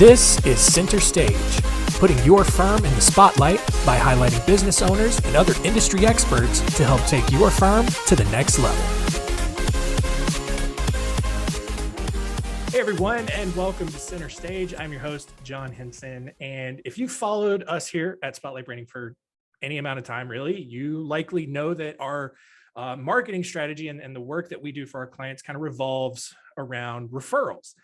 This is Center Stage, putting your firm in the spotlight by highlighting business owners and other industry experts to help take your firm to the next level. Hey everyone, and welcome to Center Stage. I'm your host, John Henson. And if you followed us here at Spotlight Branding for any amount of time, really, you likely know that our marketing strategy and the work that we do for our clients kind of revolves around referrals.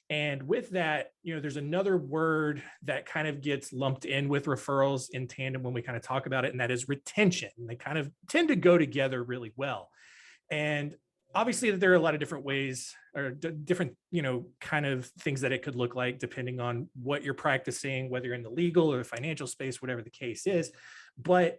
And with that, there's another word that kind of gets lumped in with referrals in tandem when we kind of talk about it, and that is retention. And they kind of tend to go together really well. And obviously there are a lot of different ways or different, kind of things that it could look like depending on what you're practicing, whether you're in the legal or the financial space, whatever the case is. But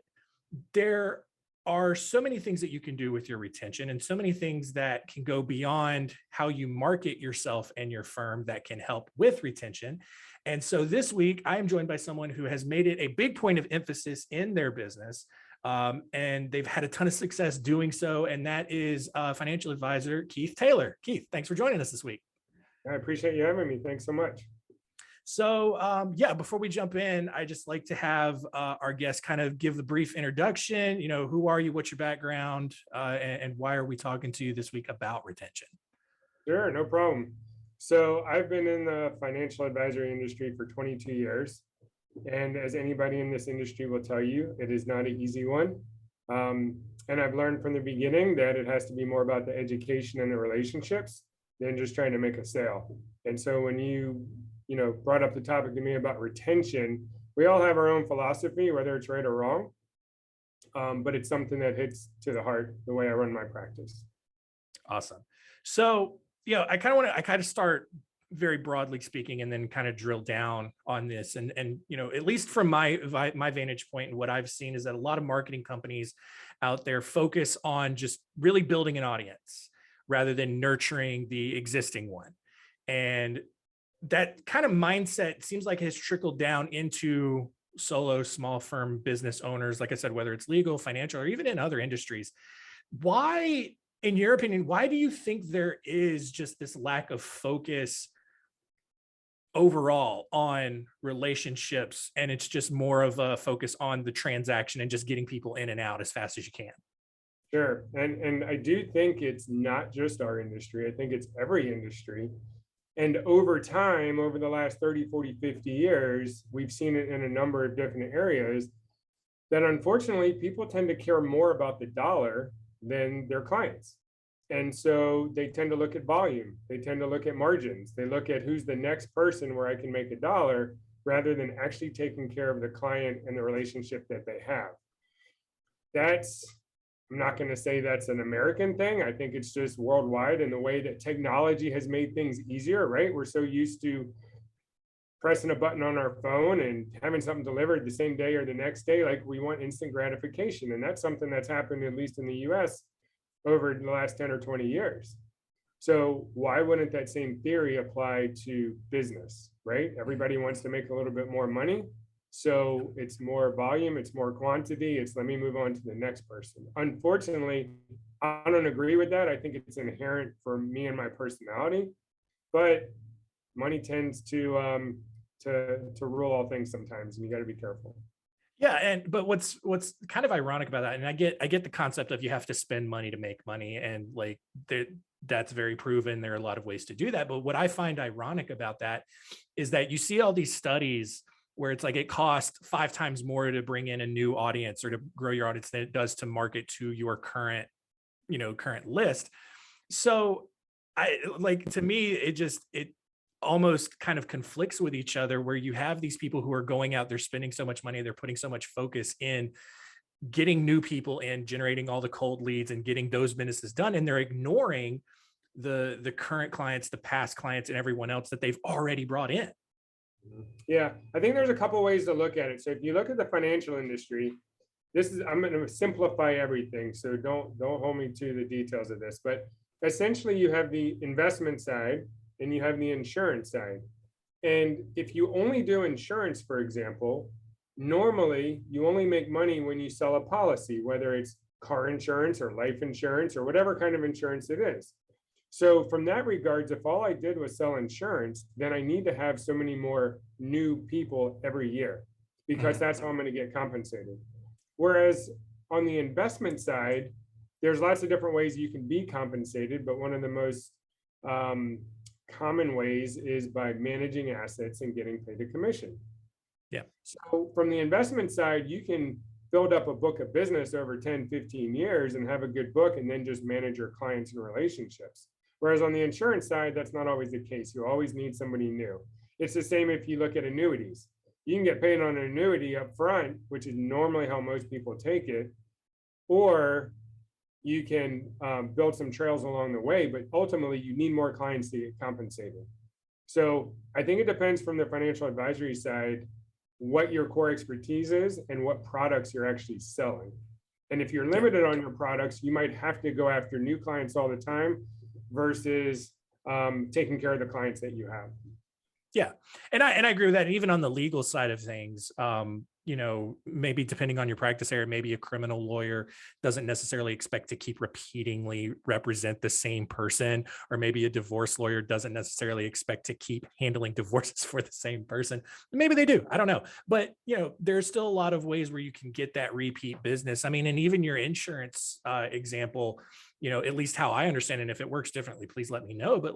there are so many things that you can do with your retention and so many things that can go beyond how you market yourself and your firm that can help with retention. And so this week, I am joined by someone who has made it a big point of emphasis in their business. And they've had a ton of success doing so. And that is financial advisor, Keith Taylor. Keith, thanks for joining us this week. I appreciate you having me. Thanks so much. So before we jump in, I just like to have our guests kind of give the brief introduction. Who are you? What's your background? And why are we talking to you this week about retention? Sure, no problem. So I've been in the financial advisory industry for 22 years. And as anybody in this industry will tell you, it is not an easy one. And I've learned from the beginning that it has to be more about the education and the relationships than just trying to make a sale. And so when you brought up the topic to me about retention, we all have our own philosophy, whether it's right or wrong. But it's something that hits to the heart, the way I run my practice. Awesome. So, I kind of start very broadly speaking, and then kind of drill down on this. And at least from my vantage point and what I've seen is that a lot of marketing companies out there focus on just really building an audience rather than nurturing the existing one. And that kind of mindset seems like has trickled down into solo small firm business owners, like I said, whether it's legal, financial, or even in other industries. Why, in your opinion, why do you think there is just this lack of focus overall on relationships, and it's just more of a focus on the transaction and just getting people in and out as fast as you can? Sure. And I do think it's not just our industry. I think it's every industry. And over time, over the last 30, 40, 50 years, we've seen it in a number of different areas that unfortunately people tend to care more about the dollar than their clients. And so they tend to look at volume. They tend to look at margins. They look at who's the next person where I can make a dollar rather than actually taking care of the client and the relationship that they have. I'm not going to say that's an American thing. I think it's just worldwide, and the way that technology has made things easier, right? We're so used to pressing a button on our phone and having something delivered the same day or the next day. Like, we want instant gratification. And that's something that's happened, at least in the US, over the last 10 or 20 years. So why wouldn't that same theory apply to business, right? Everybody wants to make a little bit more money. So it's more volume, it's more quantity, it's let me move on to the next person. Unfortunately, I don't agree with that. I think it's inherent for me and my personality, but money tends to rule all things sometimes, and you got to be careful. Yeah, but what's kind of ironic about that, and I get the concept of you have to spend money to make money, and like that's very proven. There are a lot of ways to do that. But what I find ironic about that is that you see all these studies where it's like it costs 5 times more to bring in a new audience or to grow your audience than it does to market to your current list. So to me, it almost kind of conflicts with each other, where you have these people who are going out, they're spending so much money, they're putting so much focus in getting new people in, generating all the cold leads and getting those businesses done. And they're ignoring the current clients, the past clients, and everyone else that they've already brought in. Yeah, I think there's a couple ways to look at it. So if you look at the financial industry, I'm going to simplify everything, so don't hold me to the details of this, but essentially you have the investment side and you have the insurance side. And if you only do insurance, for example, normally you only make money when you sell a policy, whether it's car insurance or life insurance or whatever kind of insurance it is. So from that regards, if all I did was sell insurance, then I need to have so many more new people every year because that's how I'm going to get compensated. Whereas on the investment side, there's lots of different ways you can be compensated, but one of the most common ways is by managing assets and getting paid a commission. Yeah. So from the investment side, you can build up a book of business over 10, 15 years and have a good book and then just manage your clients and relationships. Whereas on the insurance side, that's not always the case. You always need somebody new. It's the same if you look at annuities. You can get paid on an annuity up front, which is normally how most people take it, or you can build some trails along the way, but ultimately you need more clients to get compensated. So I think it depends from the financial advisory side what your core expertise is and what products you're actually selling. And if you're limited on your products, you might have to go after new clients all the time versus taking care of the clients that you have. Yeah. And I agree with that. And even on the legal side of things, maybe depending on your practice area, maybe a criminal lawyer doesn't necessarily expect to keep repeatingly represent the same person, or maybe a divorce lawyer doesn't necessarily expect to keep handling divorces for the same person. Maybe they do, I don't know. But, there's still a lot of ways where you can get that repeat business. I mean, and even your insurance example, at least how I understand it, and if it works differently, please let me know. But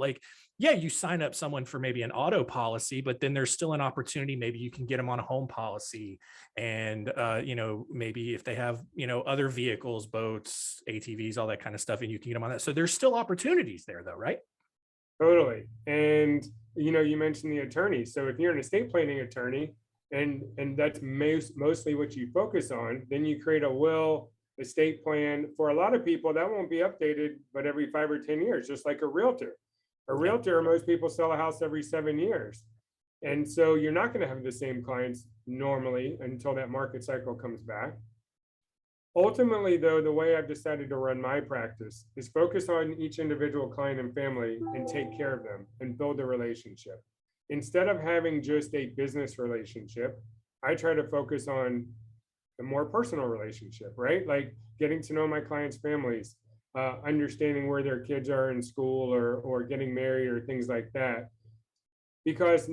you sign up someone for maybe an auto policy, but then there's still an opportunity. Maybe you can get them on a home policy. And, maybe if they have, other vehicles, boats, ATVs, all that kind of stuff, and you can get them on that. So there's still opportunities there though, right? Totally. And, you mentioned the attorney. So if you're an estate planning attorney and that's mostly what you focus on, then you create a will, estate plan. For a lot of people, that won't be updated, but every 5 or 10 years, just like a realtor. A realtor, most people sell a house every 7 years. And so you're not going to have the same clients normally until that market cycle comes back. Ultimately, though, the way I've decided to run my practice is focus on each individual client and family and take care of them and build a relationship. Instead of having just a business relationship, I try to focus on a more personal relationship, right? Like getting to know my clients' families, understanding where their kids are in school or getting married or things like that. Because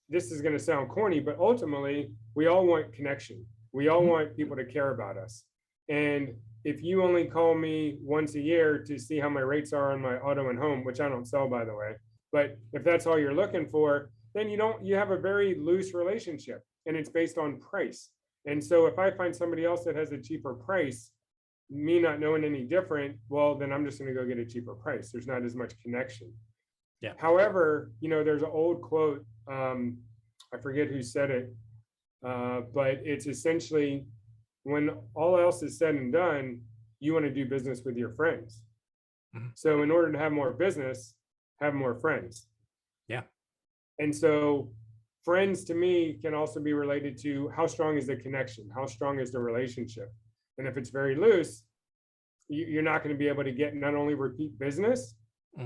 this is going to sound corny, but ultimately we all want connection. We all want people to care about us. And if you only call me once a year to see how my rates are on my auto and home, which I don't sell, by the way, but if that's all you're looking for, then you have a very loose relationship and it's based on price. And so if I find somebody else that has a cheaper price, me not knowing any different, well, then I'm just going to go get a cheaper price. There's not as much connection. Yeah. However, there's an old quote, I forget who said it, but it's essentially when all else is said and done, you want to do business with your friends. Mm-hmm. So in order to have more business, have more friends. Yeah. And so friends to me can also be related to how strong is the connection? How strong is the relationship? And if it's very loose, you're not going to be able to get not only repeat business,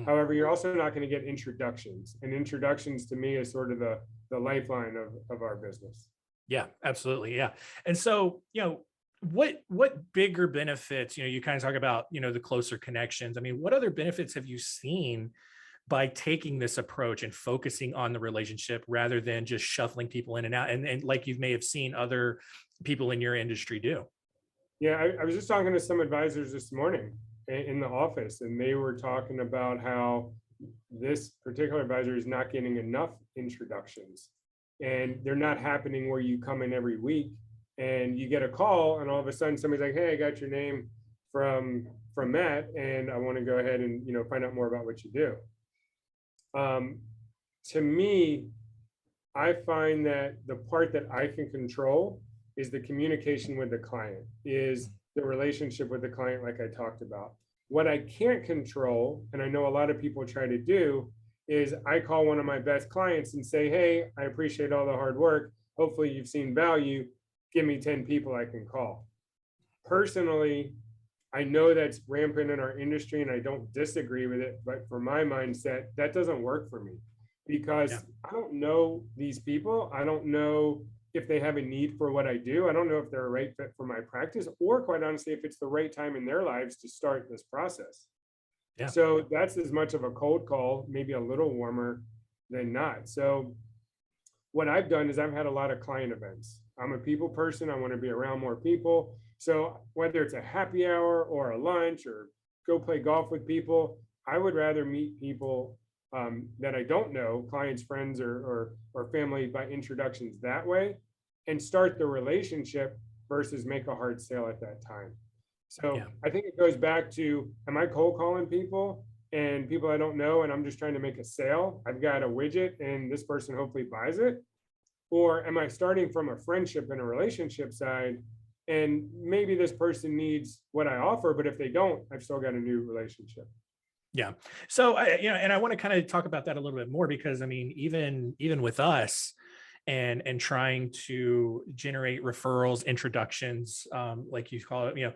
however, you're also not going to get introductions. And introductions to me is sort of the lifeline of our business. Yeah, absolutely. Yeah. And so, what bigger benefits, you kind of talk about, the closer connections. I mean, what other benefits have you seen by taking this approach and focusing on the relationship rather than just shuffling people in and out? And like you may have seen other people in your industry do. Yeah, I was just talking to some advisors this morning in the office, and they were talking about how this particular advisor is not getting enough introductions, and they're not happening where you come in every week and you get a call, and all of a sudden somebody's like, "Hey, I got your name from Matt, and I want to go ahead and find out more about what you do." To me, I find that the part that I can control is the communication with the client, is the relationship with the client, like I talked about. What I can't control, and I know a lot of people try to do, is I call one of my best clients and say, "Hey, I appreciate all the hard work. Hopefully you've seen value. Give me 10 people I can call." Personally, I know that's rampant in our industry and I don't disagree with it, but for my mindset, that doesn't work for me because I don't know these people. I don't know if they have a need for what I do. I don't know if they're a right fit for my practice, or quite honestly, if it's the right time in their lives to start this process. Yeah. So that's as much of a cold call, maybe a little warmer than not. So what I've done is I've had a lot of client events. I'm a people person. I want to be around more people. So whether it's a happy hour or a lunch or go play golf with people, I would rather meet people that I don't know, clients, friends, or family by introductions that way, and start the relationship versus make a hard sale at that time. So Yeah. I think it goes back to, am I cold calling people and people I don't know, and I'm just trying to make a sale? I've got a widget and this person hopefully buys it. Or am I starting from a friendship and a relationship side? And maybe this person needs what I offer, but if they don't, I've still got a new relationship. Yeah. So and I want to kind of talk about that a little bit more, because I mean, even with us and trying to generate referrals, introductions, like you call it,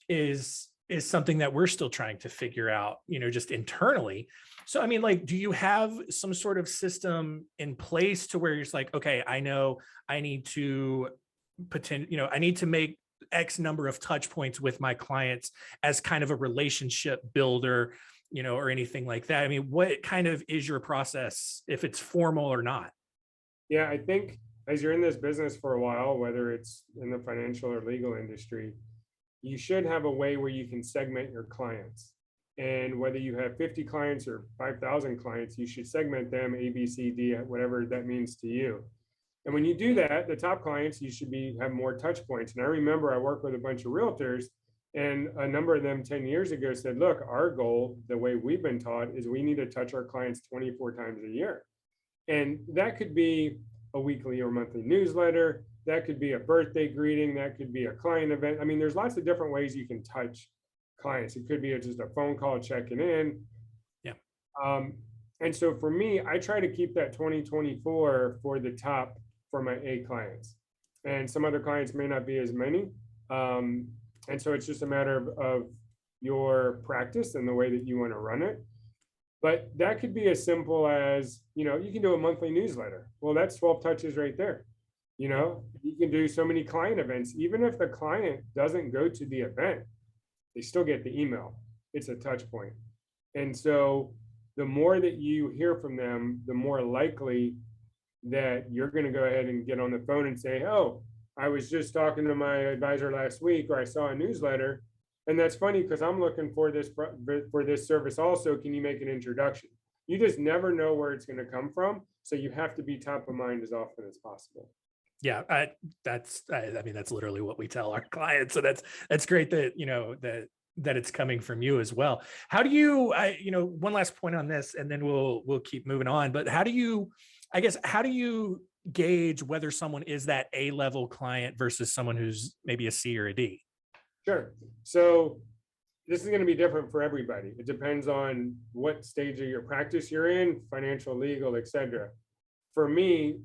is something that we're still trying to figure out, just internally. So, I mean, like, do you have some sort of system in place to where you're just like, okay, I know I need to I need to make X number of touch points with my clients as kind of a relationship builder, or anything like that? I mean, what kind of is your process, if it's formal or not? Yeah, I think as you're in this business for a while, whether it's in the financial or legal industry, you should have a way where you can segment your clients. And whether you have 50 clients or 5,000 clients, you should segment them A, B, C, D, whatever that means to you. And when you do that, the top clients, you should have more touch points. And I remember I worked with a bunch of realtors, and a number of them 10 years ago said, look, our goal, the way we've been taught, is we need to touch our clients 24 times a year. And that could be a weekly or monthly newsletter. That could be a birthday greeting. That could be a client event. I mean, there's lots of different ways you can touch clients. It could be just a phone call checking in. Yeah. And so for me, I try to keep that 2024 for the top for my A clients. And some other clients may not be as many. And so it's just a matter of your practice and the way that you want to run it. But that could be as simple as, you can do a monthly newsletter. Well, that's 12 touches right there. You can do so many client events. Even if the client doesn't go to the event, they still get the email. It's a touch point. And so the more that you hear from them, the more likely that you're going to go ahead and get on the phone and say, oh, I was just talking to my advisor last week, or I saw a newsletter. And that's funny because I'm looking for this service also. Can you make an introduction? You just never know where it's going to come from. So you have to be top of mind as often as possible. Yeah, I mean, that's literally what we tell our clients. So that's great that, that it's coming from you as well. How do you, one last point on this, and then we'll keep moving on. But how do you gauge whether someone is that A-level client versus someone who's maybe a C or a D? Sure. So this is going to be different for everybody. It depends on what stage of your practice you're in, financial, legal, etc. For me,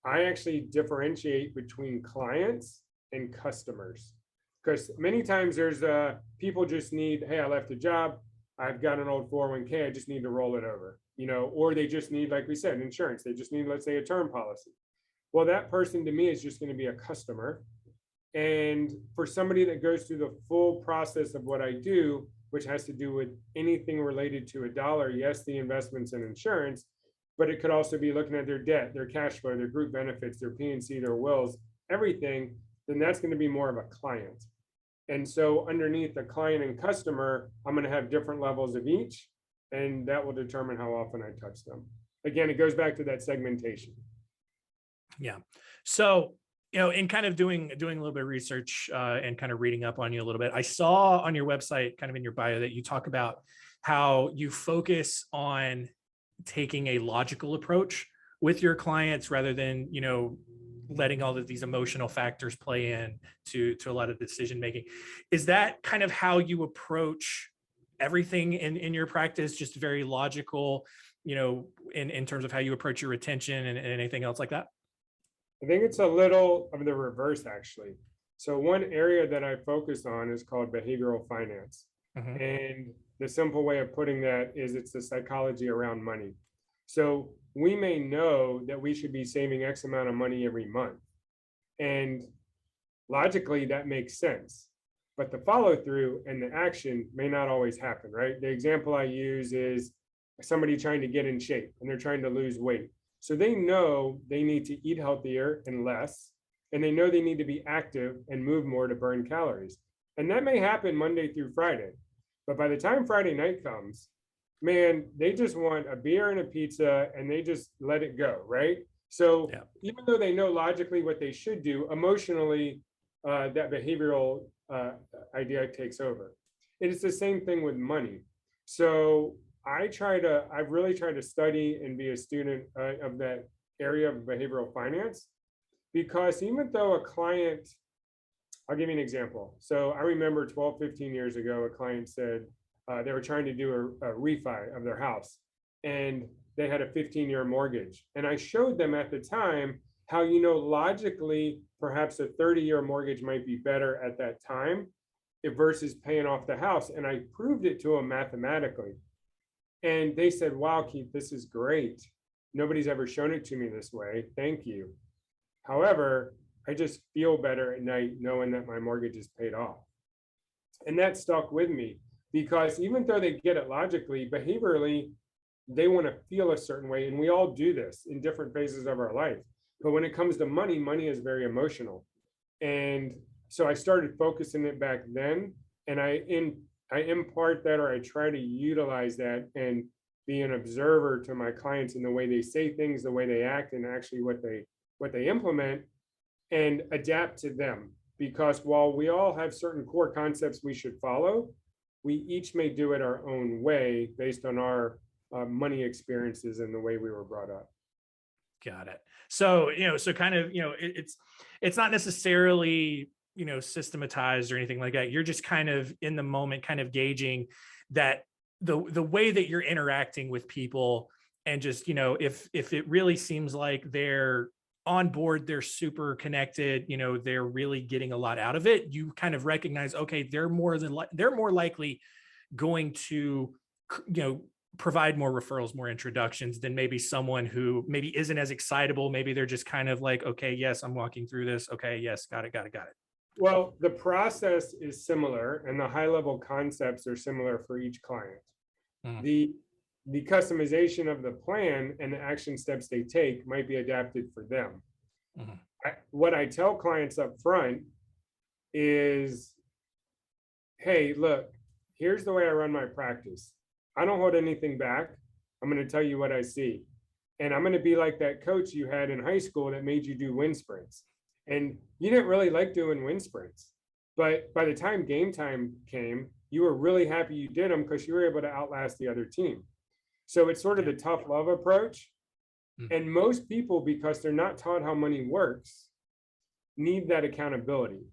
I actually differentiate between clients and customers, because many times there's people just need, hey, I left a job, I've got an old 401k, I just need to roll it over, or they just need, like we said, insurance. They just need, let's say, a term policy. Well, that person to me is just going to be a customer. And for somebody that goes through the full process of what I do, which has to do with anything related to a dollar, yes, the investments and insurance, but it could also be looking at their debt, their cash flow, their group benefits, their P&C, their wills, everything, then that's going to be more of a client. And so underneath the client and customer, I'm going to have different levels of each, and that will determine how often I touch them. Again, it goes back to that segmentation. Yeah. So, in kind of doing a little bit of research and kind of reading up on you a little bit, I saw on your website, kind of in your bio, that you talk about how you focus on taking a logical approach with your clients rather than, letting all of these emotional factors play in to a lot of decision making. Is that kind of how you approach everything in your practice? Just very logical, in terms of how you approach your retention and anything else like that? I think it's a little of the reverse, actually. So one area that I focus on is called behavioral finance. Mm-hmm. And the simple way of putting that is it's the psychology around money. So we may know that we should be saving X amount of money every month. And logically, that makes sense. but the follow through and the action may not always happen, right? The example I use is somebody trying to get in shape and they're trying to lose weight. So they know they need to eat healthier and less, and they know they need to be active and move more to burn calories. And that may happen Monday through Friday. But by the time Friday night comes, man, they just want a beer and a pizza and they just let it go, right? So Yeah. even though they know logically what they should do, emotionally, that behavioral idea takes over. It is the same thing with money. So I've really tried to study and be a student of that area of behavioral finance, because even though a client, I'll give you an example. So I remember 12, 15 years ago, a client said they were trying to do a refi of their house and they had a 15-year mortgage. And I showed them at the time how, logically, perhaps a 30-year mortgage might be better at that time versus paying off the house. And I proved it to them mathematically. And they said, wow, Keith, this is great. Nobody's ever shown it to me this way. Thank you. However, I just feel better at night knowing that my mortgage is paid off. And that stuck with me, because even though they get it logically, behaviorally, they want to feel a certain way. And we all do this in different phases of our life. But when it comes to money, money is very emotional. And so I started focusing it back then. And I impart that, or I try to utilize that and be an observer to my clients in the way they say things, the way they act, and actually what they implement, and adapt to them. Because while we all have certain core concepts we should follow, we each may do it our own way based on our money experiences and the way we were brought up. Got it. So, so kind of, it's not necessarily, systematized or anything like that. You're just kind of in the moment, kind of gauging that the way that you're interacting with people, and just, if it really seems like they're on board, they're super connected, they're really getting a lot out of it, you kind of recognize, okay, they're more likely going to, provide more referrals, more introductions than maybe someone who maybe isn't as excitable. Maybe they're just kind of like, okay, yes, I'm walking through this. Okay, yes, got it. Well, the process is similar and the high level concepts are similar for each client. The customization of the plan and the action steps they take might be adapted for them. What I tell clients up front is, hey, look, here's the way I run my practice. I don't hold anything back. I'm going to tell you what I see. And I'm going to be like that coach you had in high school that made you do wind sprints. And you didn't really like doing wind sprints. But by the time game time came, you were really happy you did them because you were able to outlast the other team. So it's sort of the tough love approach. And most people, because they're not taught how money works, need that accountability.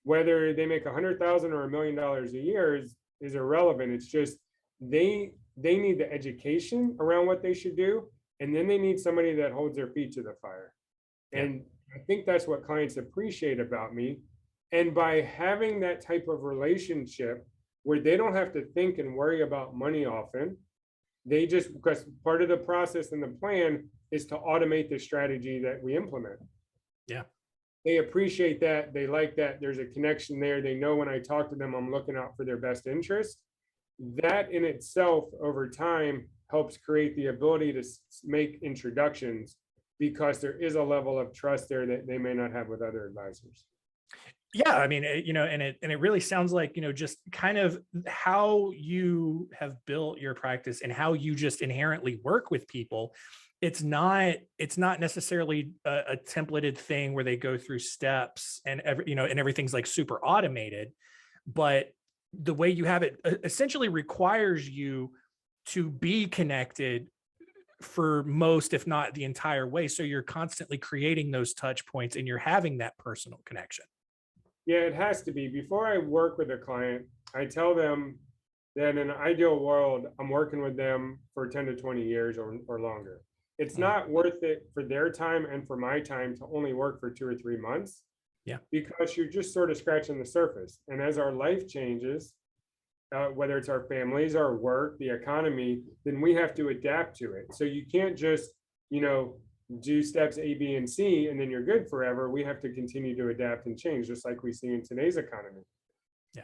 Whether they make $100,000 or $1 million a year is irrelevant. It's just they need the education around what they should do, and then they need somebody that holds their feet to the fire. And I think that's what clients appreciate about me. And by having that type of relationship where they don't have to think and worry about money often, they just, because part of the process and the plan is to automate the strategy that we implement. Yeah. They appreciate that. They like that. There's a connection there. They know when I talk to them, I'm looking out for their best interest. That in itself, over time, helps create the ability to make introductions, because there is a level of trust there that they may not have with other advisors. Yeah, I mean, and it really sounds like, just kind of how you have built your practice and how you just inherently work with people. It's not necessarily a templated thing where they go through steps and and everything's like super automated, but the way you have it essentially requires you to be connected for most, if not the entire way. So you're constantly creating those touch points and you're having that personal connection. Yeah, it has to be. Before I work with a client, I tell them that in an ideal world, I'm working with them for 10 to 20 years or longer. It's not worth it for their time and for my time to only work for 2 or 3 months. Yeah. Because you're just sort of scratching the surface. And as our life changes, whether it's our families, our work, the economy, then we have to adapt to it. So you can't just, do steps A, B, and C, and then you're good forever. We have to continue to adapt and change, just like we see in today's economy. Yeah.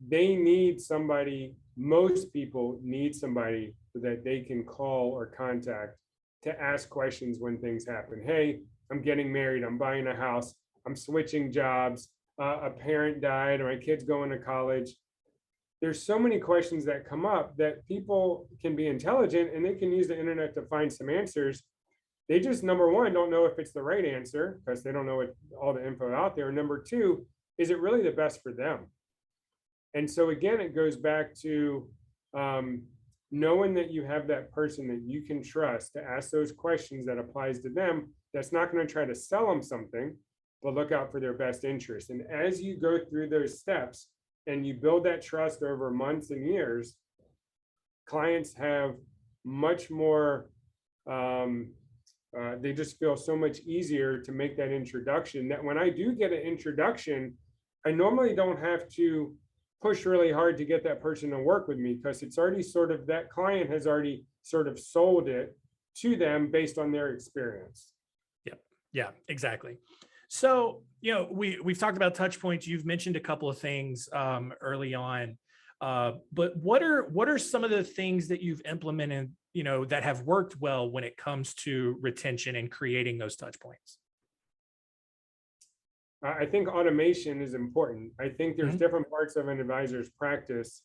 They need somebody, most people need somebody that they can call or contact to ask questions when things happen. Hey, I'm getting married, I'm buying a house, I'm switching jobs, a parent died, or my kid's going to college. There's so many questions that come up that people can be intelligent and they can use the internet to find some answers. They just, number one, don't know if it's the right answer because they don't know what all the info out there. And number two, is it really the best for them? And so again, it goes back to knowing that you have that person that you can trust to ask those questions that applies to them, that's not going to try to sell them something, but look out for their best interest. And as you go through those steps and you build that trust over months and years, clients have much more, they just feel so much easier to make that introduction, that when I do get an introduction, I normally don't have to push really hard to get that person to work with me, because it's already sort of, that client has already sort of sold it to them based on their experience. Yeah, exactly. So, we've talked about touch points. You've mentioned a couple of things early on, but what are some of the things that you've implemented, that have worked well when it comes to retention and creating those touch points? I think automation is important. I think there's different parts of an advisor's practice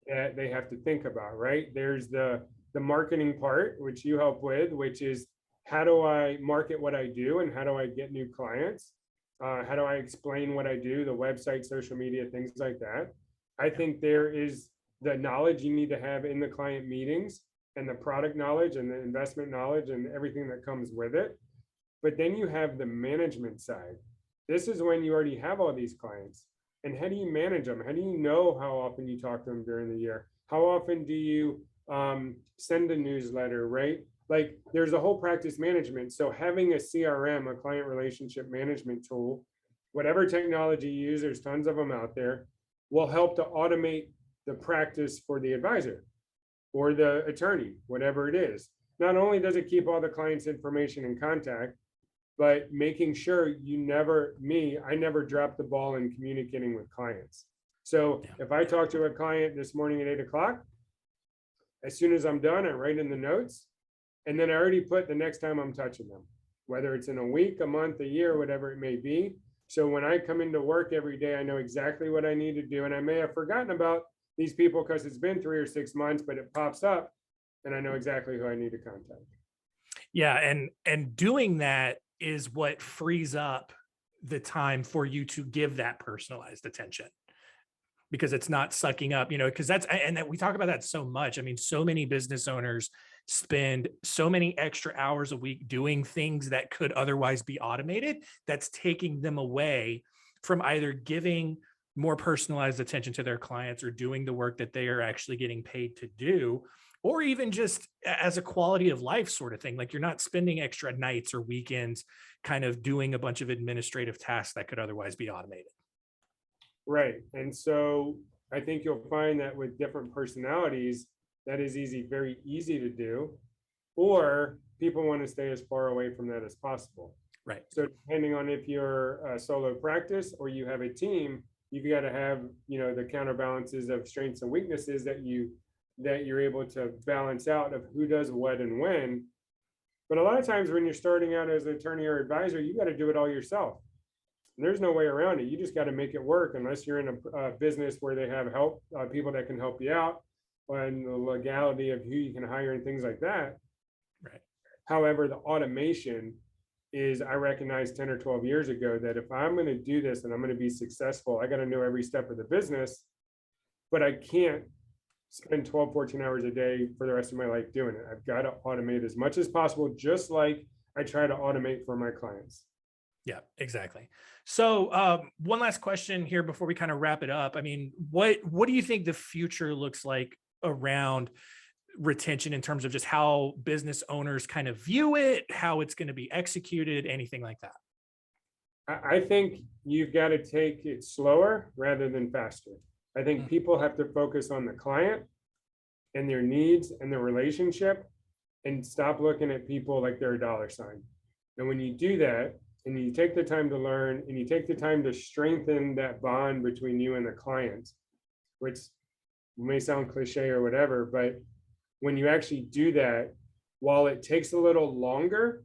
that they have to think about, right? There's the marketing part, which you help with, which is, how do I market what I do and how do I get new clients? How do I explain what I do, the website, social media, things like that. I think there is the knowledge you need to have in the client meetings, and the product knowledge and the investment knowledge and everything that comes with it. But then you have the management side. This is when you already have all these clients. And how do you manage them? How do you know how often you talk to them during the year? How often do you send a newsletter, right? Like, there's a whole practice management. So having a CRM, a client relationship management tool, whatever technology you use, there's tons of them out there, will help to automate the practice for the advisor or the attorney, whatever it is. Not only does it keep all the clients' information in contact, but making sure I never drop the ball in communicating with clients. So if I talk to a client this morning at 8 o'clock, as soon as I'm done, I write in the notes, and then I already put the next time I'm touching them, whether it's in a week, a month, a year, whatever it may be. So when I come into work every day, I know exactly what I need to do. And I may have forgotten about these people because it's been 3 or 6 months, but it pops up and I know exactly who I need to contact. Yeah. And doing that is what frees up the time for you to give that personalized attention, because it's not sucking up, because we talk about that so much. I mean, so many business owners spend so many extra hours a week doing things that could otherwise be automated. That's taking them away from either giving more personalized attention to their clients or doing the work that they are actually getting paid to do, or even just as a quality of life sort of thing. Like, you're not spending extra nights or weekends kind of doing a bunch of administrative tasks that could otherwise be automated. Right. And so I think you'll find that with different personalities, that is very easy to do, or people want to stay as far away from that as possible. Right. So depending on if you're a solo practice or you have a team, you've got to have, the counterbalances of strengths and weaknesses that you're able to balance out of who does what and when. But a lot of times when you're starting out as an attorney or advisor, you got to do it all yourself. And there's no way around it. You just got to make it work, unless you're in a business where they have help, people that can help you out, and the legality of who you can hire and things like that. Right. However, the automation is, I recognized 10 or 12 years ago that if I'm going to do this and I'm going to be successful, I got to know every step of the business, but I can't spend 12, 14 hours a day for the rest of my life doing it. I've got to automate as much as possible, just like I try to automate for my clients. Yeah, exactly. So one last question here before we kind of wrap it up. I mean, what do you think the future looks like around retention in terms of just how business owners kind of view it, how it's going to be executed, anything like that? I think you've got to take it slower rather than faster. I think people have to focus on the client and their needs and their relationship, and stop looking at people like they're a dollar sign. And when you do that, and you take the time to learn, and you take the time to strengthen that bond between you and the client, which may sound cliche or whatever, but when you actually do that, while it takes a little longer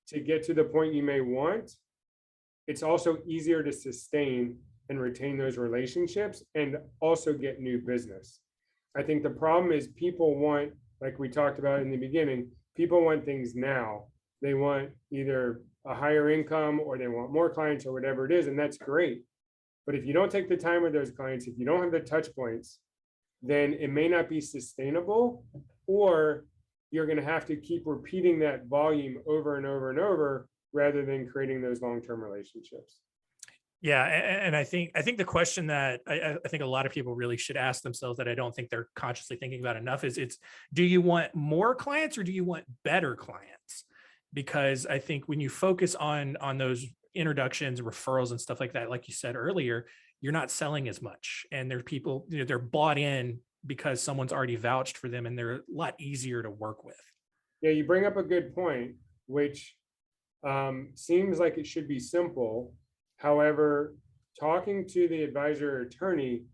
to get to the point you may want, it's also easier to sustain and retain those relationships and also get new business. I think the problem is people want, like we talked about in the beginning, people want things now. They want either a higher income or they want more clients or whatever it is, and that's great. But if you don't take the time with those clients, if you don't have the touch points, then it may not be sustainable, or you're going to have to keep repeating that volume over and over and over rather than creating those long-term relationships. Yeah, and I think the question that I think a lot of people really should ask themselves, that I don't think they're consciously thinking about enough, is do you want more clients or do you want better clients? Because I think when you focus on those introductions, referrals, and stuff like that, like you said earlier, you're not selling as much, and there's people, they're bought in because someone's already vouched for them, and they're a lot easier to work with. Yeah, you bring up a good point, which seems like it should be simple. However, talking to the advisor or attorney,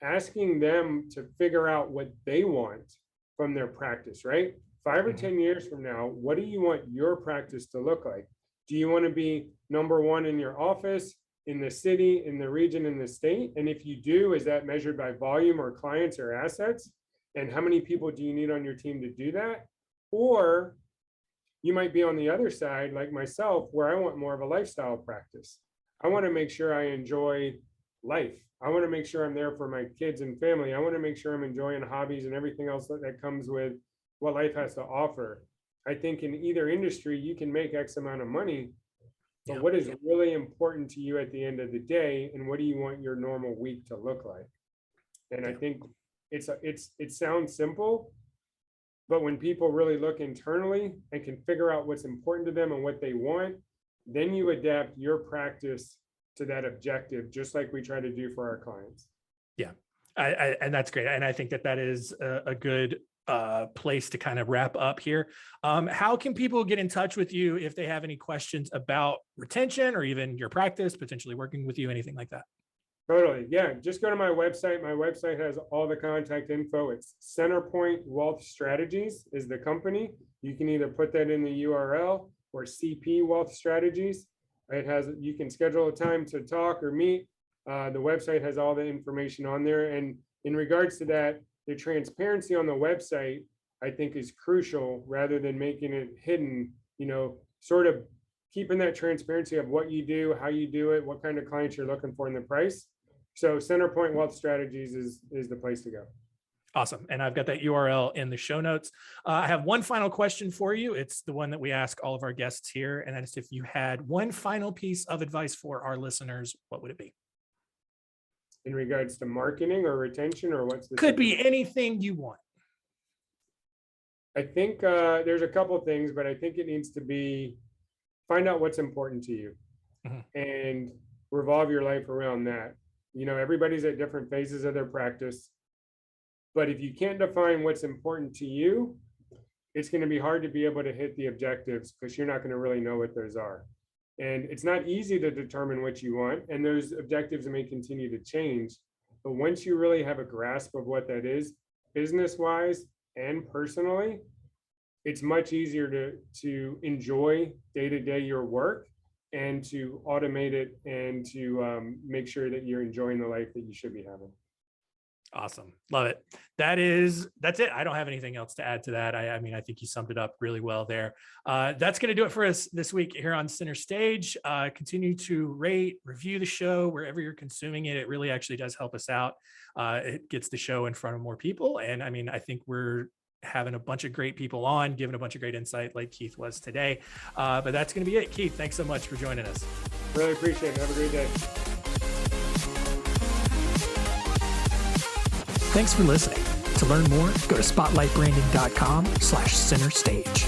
asking them to figure out what they want from their practice, right? 5 or 10 years from now, what do you want your practice to look like? Do you want to be number one in your office, in the city, in the region, in the state? And if you do, is that measured by volume or clients or assets? And how many people do you need on your team to do that? Or you might be on the other side, like myself, where I want more of a lifestyle practice. I want to make sure I enjoy life. I want to make sure I'm there for my kids and family. I want to make sure I'm enjoying hobbies and everything else that comes with what life has to offer. I think in either industry, you can make X amount of money, but what is really important to you at the end of the day, and what do you want your normal week to look like? And I think it sounds simple, but when people really look internally and can figure out what's important to them and what they want, then you adapt your practice to that objective, just like we try to do for our clients. Yeah, and that's great. And I think that is a good place to kind of wrap up here. How can people get in touch with you if they have any questions about retention or even your practice, potentially working with you, anything like that? Totally. Yeah. Just go to my website. My website has all the contact info. It's Centerpoint Wealth Strategies is the company. You can either put that in the URL or CP Wealth Strategies. You can schedule a time to talk or meet. The website has all the information on there. And in regards to that, the transparency on the website, I think, is crucial rather than making it hidden, sort of keeping that transparency of what you do, how you do it, what kind of clients you're looking for, in the price. So Centerpoint Wealth Strategies is the place to go. Awesome. And I've got that URL in the show notes. I have one final question for you. It's the one that we ask all of our guests here. And that is, if you had one final piece of advice for our listeners, what would it be? In regards to marketing or retention, or what's the could be anything you want? I think there's a couple of things, but I think it needs to be, find out what's important to you and revolve your life around that. Everybody's at different phases of their practice, but if you can't define what's important to you, it's going to be hard to be able to hit the objectives, because you're not going to really know what those are. And it's not easy to determine what you want, and those objectives may continue to change. But once you really have a grasp of what that is, business-wise and personally, it's much easier to enjoy day-to-day your work and to automate it and to make sure that you're enjoying the life that you should be having. Awesome. Love it. That's it. I don't have anything else to add to that. I mean, I think you summed it up really well there. That's going to do it for us this week here on Center Stage. Continue to rate, review the show wherever you're consuming it. It really actually does help us out. It gets the show in front of more people. And I mean, I think we're having a bunch of great people on, giving a bunch of great insight like Keith was today. But that's going to be it. Keith, thanks so much for joining us. Really appreciate it. Have a great day. Thanks for listening. To learn more, go to spotlightbranding.com/center stage.